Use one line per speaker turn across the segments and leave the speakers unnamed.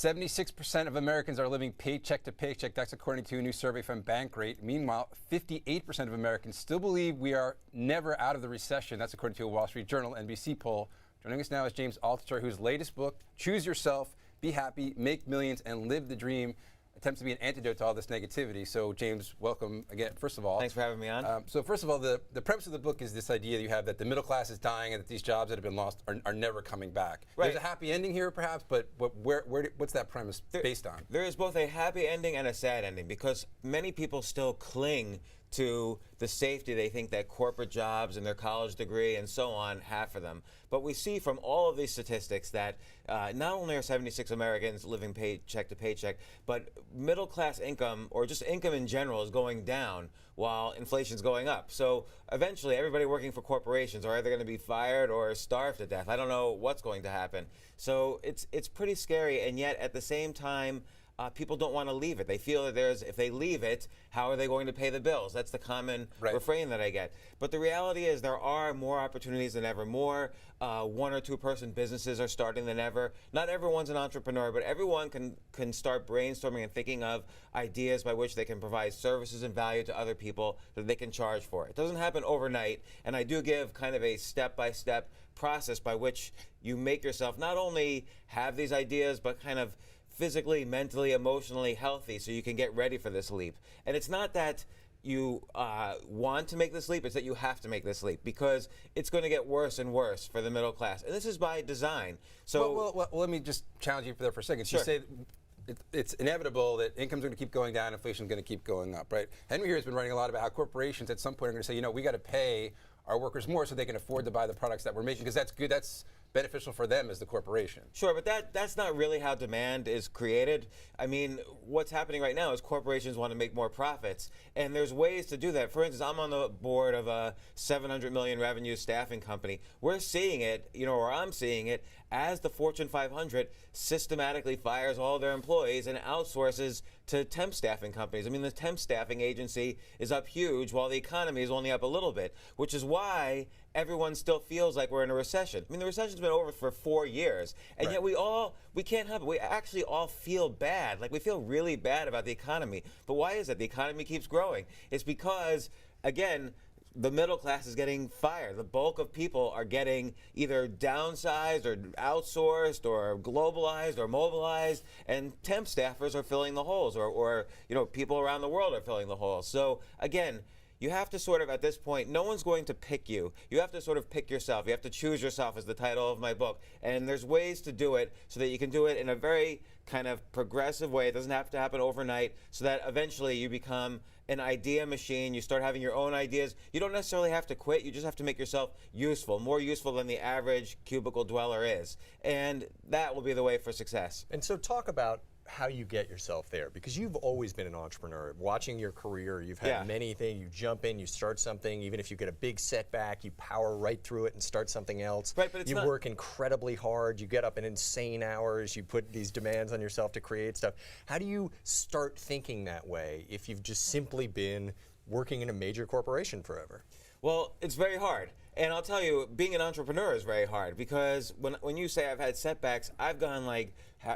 76% of Americans are living paycheck to paycheck. That's according to a new survey from Bankrate. Meanwhile, 58% of Americans still believe we are never out of the recession. That's according to a Wall Street Journal NBC poll. Joining us now is James Altucher, whose latest book, Choose Yourself, Be Happy, Make Millions, and Live the Dream, attempts to be an antidote to all this negativity. So, James, welcome again, first of all.
Thanks for having me on.
So, first of all, the premise of the book is this idea that you have that the middle class is dying and that these jobs that have been lost are never coming back.
Right.
There's a happy ending here, perhaps, but what's that premise based on?
There is both a happy ending and a sad ending because many people still cling to the safety they think that corporate jobs and their college degree and so on have for them. But we see from all of these statistics that not only are 76 Americans living paycheck to paycheck, but middle class income or just income in general is going down while inflation's going up. So eventually everybody working for corporations are either going to be fired or starved to death. I don't know what's going to happen. So it's pretty scary, and yet at the same time, people don't want to leave it. They feel that if they leave it, how are they going to pay the bills? That's the common refrain that I get. But the reality is there are more opportunities than ever. More one or two person businesses are starting than ever. Not everyone's an entrepreneur, but everyone can start brainstorming and thinking of ideas by which they can provide services and value to other people that they can charge for. It doesn't happen overnight, and I do give kind of a step-by-step process by which you make yourself not only have these ideas, but kind of physically, mentally, emotionally healthy so you can get ready for this leap. And it's not that you want to make this leap, it's that you have to make this leap because it's going to get worse and worse for the middle class. And this is by design. So,
well, let me just challenge you for that for a second.
Sure.
You say it's inevitable that income's going to keep going down, inflation's going to keep going up, right? Henry here has been writing a lot about how corporations at some point are going to say, you know, we got to pay our workers more so they can afford to buy the products that we're making because that's good. That's beneficial for them as the corporation.
Sure, but that's not really how demand is created. I mean, what's happening right now is corporations want to make more profits, and there's ways to do that. For instance, I'm on the board of a $700 million revenue staffing company. We're seeing it, or I'm seeing it, as the Fortune 500 systematically fires all their employees and outsources to temp staffing companies. I mean, the temp staffing agency is up huge while the economy is only up a little bit, which is why everyone still feels like we're in a recession. I mean, the recession's been over for 4 years, and yet we can't help it. We actually all feel bad. Like, we feel really bad about the economy. But why is it? The economy keeps growing. It's because, again, the middle class is getting fired. The bulk of people are getting either downsized or outsourced or globalized or mobilized, and temp staffers are filling the holes, or people around the world are filling the holes. So again, you have to sort of, at this point, no one's going to pick you. You have to sort of pick yourself. You have to choose yourself is the title of my book. And there's ways to do it so that you can do it in a very kind of progressive way. It doesn't have to happen overnight, so that eventually you become an idea machine. You start having your own ideas. You don't necessarily have to quit. You just have to make yourself useful, more useful than the average cubicle dweller is. And that will be the way for success.
And so talk about how you get yourself there, because you've always been an entrepreneur. Watching your career, you've had many things. You jump in, you start something. Even if you get a big setback, you power right through it and start something else.
Right, but it's
you work incredibly hard. You get up in insane hours. You put these demands on yourself to create stuff. How do you start thinking that way if you've just simply been working in a major corporation forever?
Well, it's very hard. And I'll tell you, being an entrepreneur is very hard because when you say I've had setbacks, I've gone like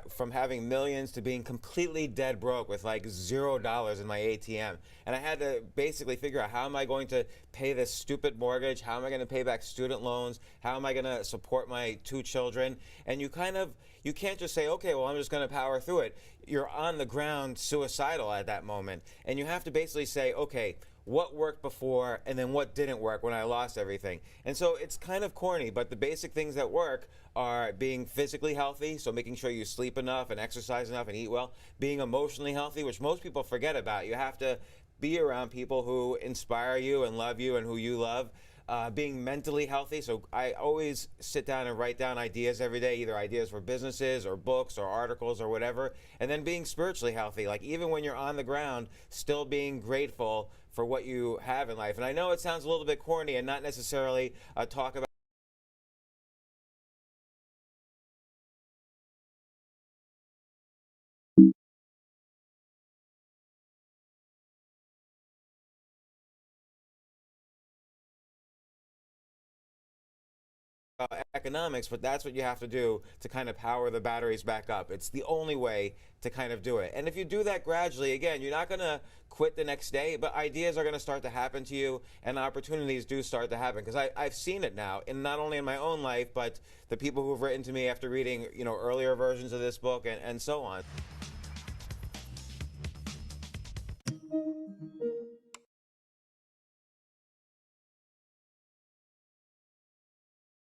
from having millions to being completely dead broke with like $0 in my ATM. And I had to basically figure out, how am I going to pay this stupid mortgage? How am I going to pay back student loans? How am I going to support my 2 children? And you can't just say, okay, well, I'm just going to power through it. You're on the ground suicidal at that moment. And you have to basically say, okay, what worked before and then what didn't work when I lost everything. And so it's kind of corny, but the basic things that work are being physically healthy, so making sure you sleep enough and exercise enough and eat well, being emotionally healthy, which most people forget about. You have to be around people who inspire you and love you and who you love. Being mentally healthy, so I always sit down and write down ideas every day, either ideas for businesses or books or articles or whatever, and then being spiritually healthy, like even when you're on the ground, still being grateful for what you have in life. And I know it sounds a little bit corny and not necessarily talk about economics, but that's what you have to do to kind of power the batteries back up. It's the only way to kind of do it. And if you do that gradually, again, you're not going to quit the next day, but ideas are going to start to happen to you, and opportunities do start to happen. Because I've seen it now, and not only in my own life, but the people who have written to me after reading, earlier versions of this book and so on.